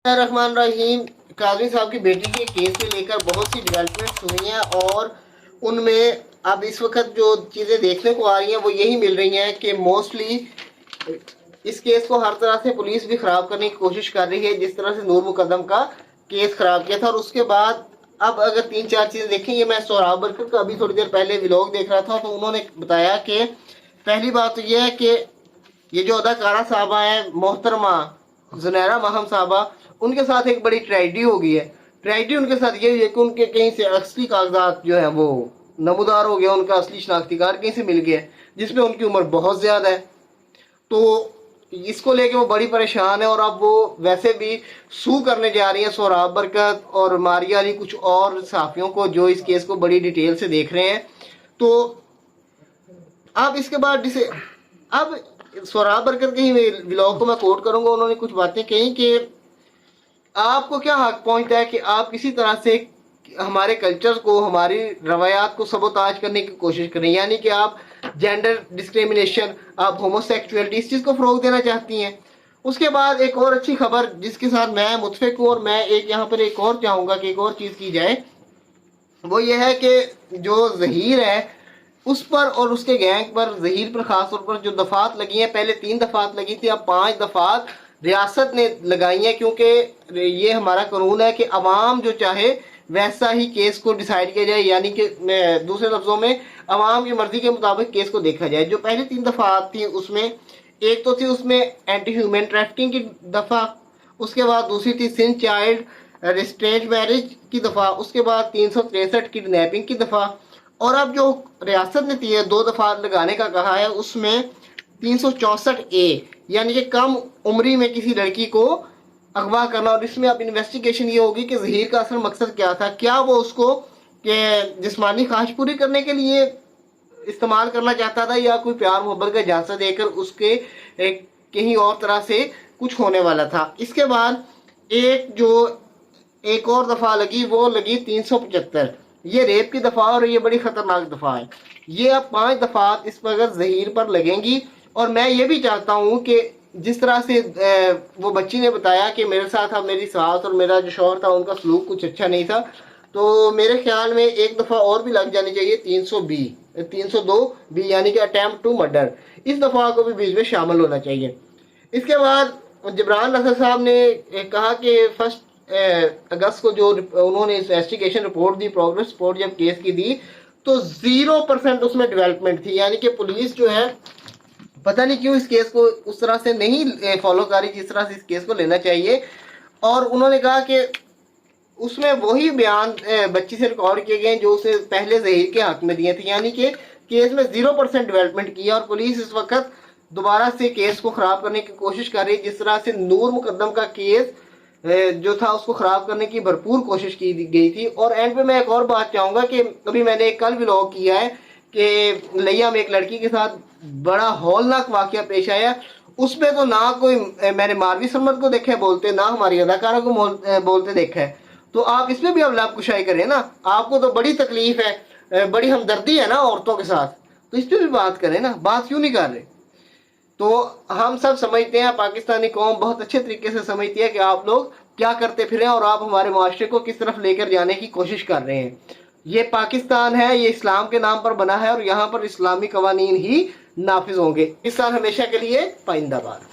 रहमान रहीम। काजमी साहब की बेटी के केस में लेकर बहुत सी डेवलपमेंट्स हुई हैं और उनमें अब इस वक्त जो चीज़ें देखने को आ रही हैं वो यही मिल रही हैं कि मोस्टली इस केस को हर तरह से पुलिस भी ख़राब करने की कोशिश कर रही है, जिस तरह से नूर मुकद्दम का केस ख़राब किया था। और उसके बाद अब अगर तीन चार चीज़ें देखेंगे, मैं सोहराब बरकर का अभी थोड़ी देर पहले व्लॉग देख रहा था तो उन्होंने बताया कि पहली बात तो यह है कि ये जो अदाकारा साहबा है मोहतरमा जुनैरा महम साहबा, उनके साथ एक बड़ी ट्रेजेडी हो गई है। ट्रेजेडी उनके साथ ये हुई है कि उनके कहीं से असली कागजात जो है वो नमूदार हो गया, उनका असली शनाख्ती कार्ड कहीं से मिल गया जिसमें उनकी उम्र बहुत ज़्यादा है। तो इसको लेके वो बड़ी परेशान है और अब वो वैसे भी सू करने जा रही है सोहराब बरकत और मारिया अली, कुछ और सहाफ़ियों को जो इस केस को बड़ी डिटेल से देख रहे हैं। तो अब इसके बाद जिसे अब सोहराब बरकत के ही व्लॉग को मैं कोट करूंगा, उन्होंने कुछ बातें कही कि आपको क्या हक पहुंचता है कि आप किसी तरह से हमारे कल्चर को, हमारी रवायात को सबोताज करने की कोशिश करें, यानी कि आप जेंडर डिस्क्रिमिनेशन, आप होमोसेक्सुअलिटी, इस चीज़ को फ़रोग देना चाहती हैं। उसके बाद एक और अच्छी खबर जिसके साथ मैं मुतफिक हूँ और मैं एक यहाँ पर एक और चाहूँगा कि एक और चीज़ की जाए, वो ये है कि जो ज़हीर है उस पर और उसके गैंग पर, ज़हीर पर ख़ास तौर पर जो दफ़ात लगी हैं, पहले 3 दफ़ात लगी थी, अब 5 दफ़ात रियासत ने लगाई हैं, क्योंकि ये हमारा कानून है कि अवाम जो चाहे वैसा ही केस को डिसाइड किया जाए, यानी कि दूसरे लफ्ज़ों में अवाम की मर्ज़ी के मुताबिक केस को देखा जाए। जो पहली 3 दफ़ात थी उसमें एक तो थी उसमें एंटी ह्यूमन ट्रैफिकिंग की दफ़ा, उसके बाद दूसरी थी सिंध चाइल्ड रिस्ट्रेंट मैरिज की दफ़ा, उसके बाद 363 किडनैपिंग की दफ़ा, और अब जो रियासत ने 2 दफ़ा लगाने का कहा है उसमें 364A, यानी कि कम उम्री में किसी लड़की को अगवा करना। और इसमें अब इन्वेस्टिगेशन ये होगी कि ज़हीर का असल मकसद क्या था, क्या वो उसको के जिस्मानी ख्वाहिश पूरी करने के लिए इस्तेमाल करना चाहता था या कोई प्यार मोहब्बत का झांसा देकर उसके कहीं और तरह से कुछ होने वाला था। इसके बाद एक और दफ़ा लगी, वो लगी 375, ये रेप की दफ़ा और ये बड़ी ख़तरनाक दफ़ा है। ये अब 5 दफ़ात इस पर ज़हीर पर लगेंगी। और मैं ये भी चाहता हूँ कि जिस तरह से वो बच्ची ने बताया कि मेरे साथ अब मेरी सास और मेरा जो शौहर था उनका सलूक कुछ अच्छा नहीं था, तो मेरे ख्याल में एक दफ़ा और भी लग जानी चाहिए, 302B, यानी कि अटैम्प्ट टू मर्डर। इस दफ़ा को भी बीच में शामिल होना चाहिए। इसके बाद जबरान नसर साहब ने कहा कि 1 अगस्त को जो उन्होंने इन्वेस्टिगेशन रिपोर्ट दी, प्रोग्रेस रिपोर्ट जब केस की दी, तो 0% उसमें डेवलपमेंट थी, यानी कि पुलिस जो है पता नहीं क्यों इस केस को उस तरह से नहीं फॉलो करी जिस तरह से इस केस को लेना चाहिए। और उन्होंने कहा कि उसमें वही बयान बच्ची से रिकॉर्ड किए गए जो उसे पहले ज़हीर के हक में दिए थे, यानी कि केस में 0% डेवलपमेंट किया। और पुलिस इस वक्त दोबारा से केस को ख़राब करने की कोशिश कर रही है, जिस तरह से नूर मुकद्दम का केस जो था उसको ख़राब करने की भरपूर कोशिश की गई थी। और एंड पे मैं एक और बात चाहूँगा कि अभी मैंने कल व्लॉग किया है कि लिया में एक लड़की के साथ बड़ा हौलनाक वाक़या पेश आया। उसमें तो ना कोई मैंने मारवी सरमद को देखा है बोलते, ना हमारी अदाकारा को बोलते देखा है। तो आप इसमें भी अब लाभकुशाई करें ना, आपको तो बड़ी तकलीफ है, बड़ी हमदर्दी है ना औरतों के साथ, तो इस पर भी बात करें ना, बात क्यों नहीं कर रहे। तो हम सब समझते हैं, पाकिस्तानी कौम बहुत अच्छे तरीके से समझती है कि आप लोग क्या करते फिरें और आप हमारे माशरे को किस तरफ लेकर जाने की कोशिश कर रहे हैं। ये पाकिस्तान है, ये इस्लाम के नाम पर बना है और यहाँ पर इस्लामी कवानीन ही नाफिज होंगे। इस साल हमेशा के लिए पाइंदाबाद।